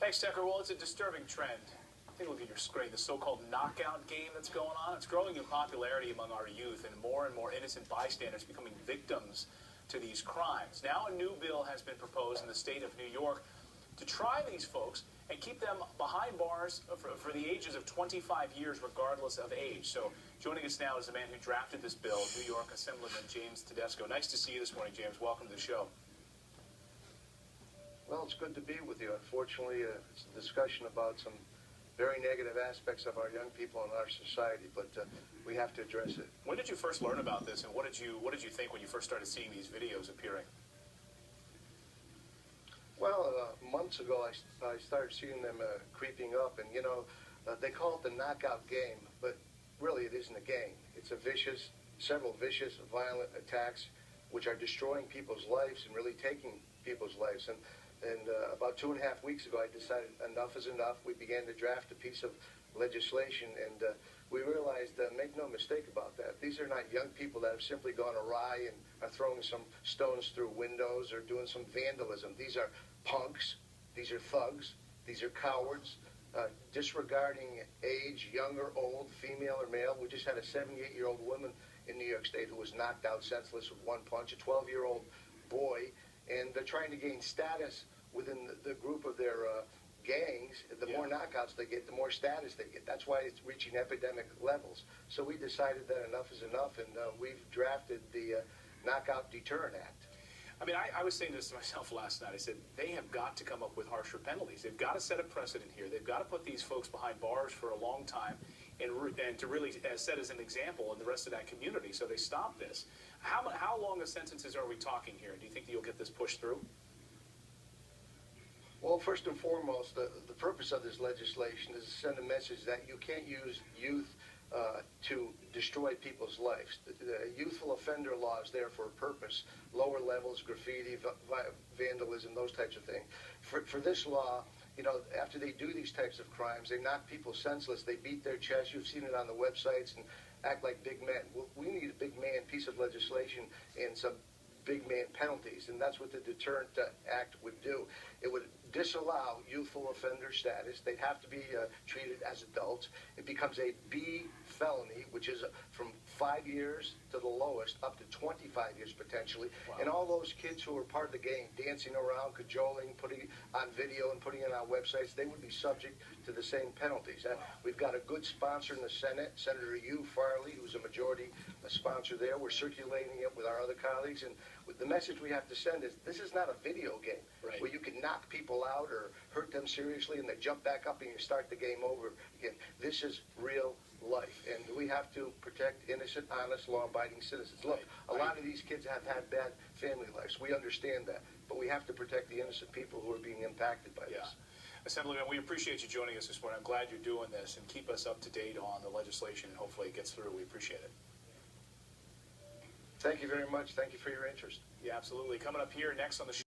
Thanks, Tucker. Well, it's a disturbing trend. Take a look at your screen. The so-called knockout game that's going on. It's growing in popularity among our youth, and more innocent bystanders becoming victims to these crimes. Now a new bill has been proposed in the state of New York to try these folks and keep them behind bars for the ages of 25 years, regardless of age. So joining us now is the man who drafted this bill, New York Assemblyman James Tedisco. Nice to see you this morning, James. Welcome to the show. Well, it's good to be with you. Unfortunately, it's a discussion about some very negative aspects of our young people in our society, but we have to address it. When did you first learn about this, and what did you think when you first started seeing these videos appearing? Well, months ago, I started seeing them creeping up, and, they call it the knockout game, but really it isn't a game. It's several vicious, violent attacks which are destroying people's lives and really taking people's lives. And about 2.5 weeks ago, I decided enough is enough. We began to draft a piece of legislation, and we realized, make no mistake about that, these are not young people that have simply gone awry and are throwing some stones through windows or doing some vandalism. These are punks. These are thugs. These are cowards, disregarding age, young or old, female or male. We just had a 78-year-old woman in New York State who was knocked out senseless with one punch, a 12-year-old boy, and they're trying to gain status within the group of their gangs. The more knockouts they get, the more status they get. That's why it's reaching epidemic levels. So we decided that enough is enough, and we've drafted the Knockout Deterrent Act. I mean, I was saying this to myself last night. I said, they have got to come up with harsher penalties. They've got to set a precedent here. They've got to put these folks behind bars for a long time and to really set as an example in the rest of that community so they stop this. How long of sentences are we talking here? Do you think that you'll get this pushed through? Well, first and foremost, the purpose of this legislation is to send a message that you can't use youth to destroy people's lives. The youthful offender law is there for a purpose. Lower levels, graffiti, vandalism, those types of things. For this law, after they do these types of crimes, they knock people senseless. They beat their chest. You've seen it on the websites and act like big men. Well, we need a big man piece of legislation and some big man penalties, and that's what the Deterrent Act would do. It would disallow youthful offender status. They'd have to be treated as adults. It becomes a B felony, which is from 5 years to the lowest, up to 25 years potentially. Wow. And all those kids who are part of the gang, dancing around, cajoling, putting it on video and putting it on websites, they would be subject to the same penalties. Wow. We've got a good sponsor in the Senate, Senator Hugh Farley, who's a majority sponsor there. We're circulating it with our other colleagues, and the message we have to send is this is not a video game where you can knock people out or hurt them seriously and they jump back up and you start the game over again. This is real life, and we have to protect innocent, honest, law-abiding citizens. Look, a lot of these kids have had bad family lives. We understand that, but we have to protect the innocent people who are being impacted by this. Assemblyman, we appreciate you joining us this morning. I'm glad you're doing this, and keep us up to date on the legislation, and hopefully it gets through. We appreciate it. Thank you very much. Thank you for your interest. Yeah, absolutely. Coming up here next on the show.